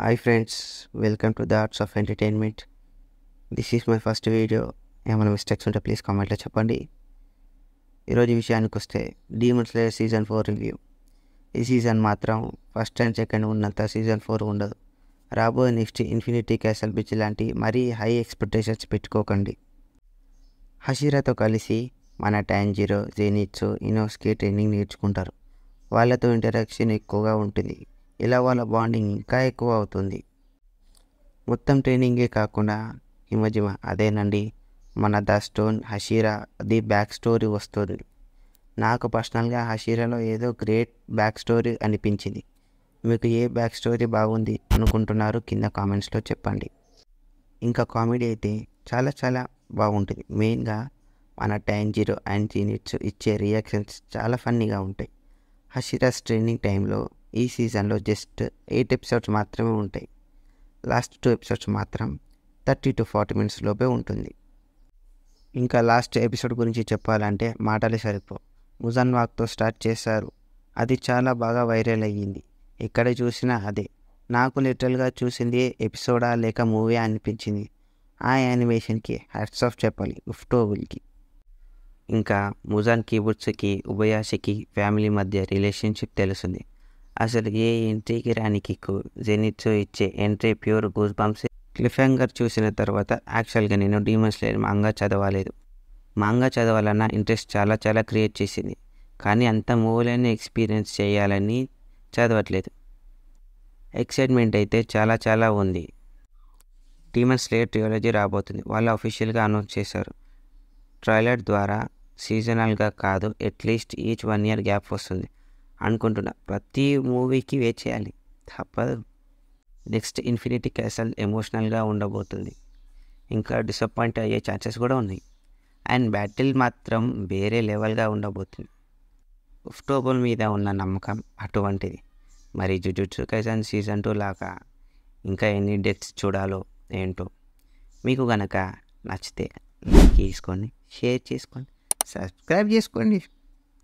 Hi friends, welcome to the Arts of Entertainment. This is my first video. ఏమైనా mistakes ఉంటే please కామెంట్లో చెప్పండి. ఈరోజు విషయానికి వస్తే డీమన్ స్లేయర్ సీజన్ 4 రివ్యూ. ఈ సీజన్ మాత్రం ఫస్ట్ అండ్ సెకండ్ ఉన్నంత సీజన్ 4 ఉండదు. రాబోయే నెక్స్ట్ ఇన్ఫినిటీ క్యాసల్ బిచ్ లాంటి మరీ హై ఎక్స్పెక్టేషన్స్ పెట్టుకోకండి. హషీరాతో కలిసి మన టాంజిరో, జెనిట్సు, ఇనోస్కి ట్రైనింగ్ నేర్చుకుంటారు. వాళ్ళతో ఇంటరాక్షన్ ఎక్కువగా ఉంటుంది. ఇలా వాళ్ళ బాండింగ్ ఇంకా ఎక్కువ అవుతుంది. మొత్తం ట్రైనింగే కాకుండా హిమజిమ అదేనండి మన the stone Hashira the backstory వస్తుంది. నాకు పర్సనల్గా హషీరాలో ఏదో గ్రేట్ బ్యాక్ స్టోరీ అనిపించింది. మీకు ఏ బ్యాక్ స్టోరీ బాగుంది అనుకుంటున్నారు కింద కామెంట్స్లో చెప్పండి. ఇంకా కామెడీ అయితే చాలా చాలా బాగుంటుంది. మెయిన్గా మన టాంజిరో అండ్ జీనిట్స్ ఇచ్చే రియాక్షన్స్ చాలా ఫన్నీగా ఉంటాయి. హషీరాస్ ట్రైనింగ్ టైంలో ఈ సీజన్లో జస్ట్ 8 ఎపిసోడ్స్ మాత్రమే ఉంటాయి. లాస్ట్ 2 ఎపిసోడ్స్ మాత్రం 30 to 40 minutes లోపే ఉంటుంది. ఇంకా లాస్ట్ ఎపిసోడ్ గురించి చెప్పాలంటే మాటలే సరిపో. ముజాన్ వాక్తో స్టార్ట్ చేశారు. అది చాలా బాగా వైరల్ అయ్యింది. ఎక్కడ చూసినా అదే. నాకు లిటరల్గా చూసింది ఎపిసోడా లేక మూవీ అనిపించింది. ఆ యానిమేషన్కి హ్యాట్స్ ఆఫ్ చెప్పాలి ఉఫ్టోబుల్కి. ఇంకా ముజాన్ కిబుట్స్కి ఉబయాషికి ఫ్యామిలీ మధ్య రిలేషన్షిప్ తెలుస్తుంది. అసలు ఏ ఎంట్రీకి రాని కిక్కు. జెనిట్సు ఇచ్చే ఎంట్రీ ప్యూర్ గూస్ బంప్స్. క్లిఫ్హ్యాంగర్ చూసిన తర్వాత యాక్చువల్గా నేను డీమన్ స్లేయర్ మాంగా చదవలేదు. మాంగా చదవాలన్న ఇంట్రెస్ట్ చాలా చాలా క్రియేట్ చేసింది. కానీ అంత మూవీలోనే ఎక్స్పీరియన్స్ చేయాలని చదవట్లేదు. ఎక్సైట్మెంట్ అయితే చాలా చాలా ఉంది. డీమన్ స్లేయర్ ట్రియాలజీ రాబోతుంది. వాళ్ళు అఫీషియల్గా అనౌన్స్ చేశారు. ట్రైలర్ ద్వారా సీజనల్గా కాదు అట్లీస్ట్ ఈచ్ 1 year గ్యాప్ వస్తుంది అనుకుంటున్నా. ప్రతి మూవీకి వెయిట్ చేయాలి, తప్పదు. నెక్స్ట్ ఇన్ఫినిటీ క్యాసల్ ఎమోషనల్గా ఉండబోతుంది. ఇంకా డిసప్పాయింట్ అయ్యే ఛాన్సెస్ కూడా ఉన్నాయి. అండ్ బ్యాటిల్ మాత్రం వేరే లెవెల్గా ఉండబోతుంది. ఉఫ్టోబుల్ మీద ఉన్న నమ్మకం అటువంటిది. మరి జుజుట్సు కైసన్ సీజన్ 2 లాగా ఇంకా ఎన్ని డేట్స్ చూడాలో ఏంటో. మీకు కనుక నచ్చితే లైక్ చేసుకోండి, షేర్ చేసుకోండి, సబ్స్క్రైబ్ చేసుకోండి.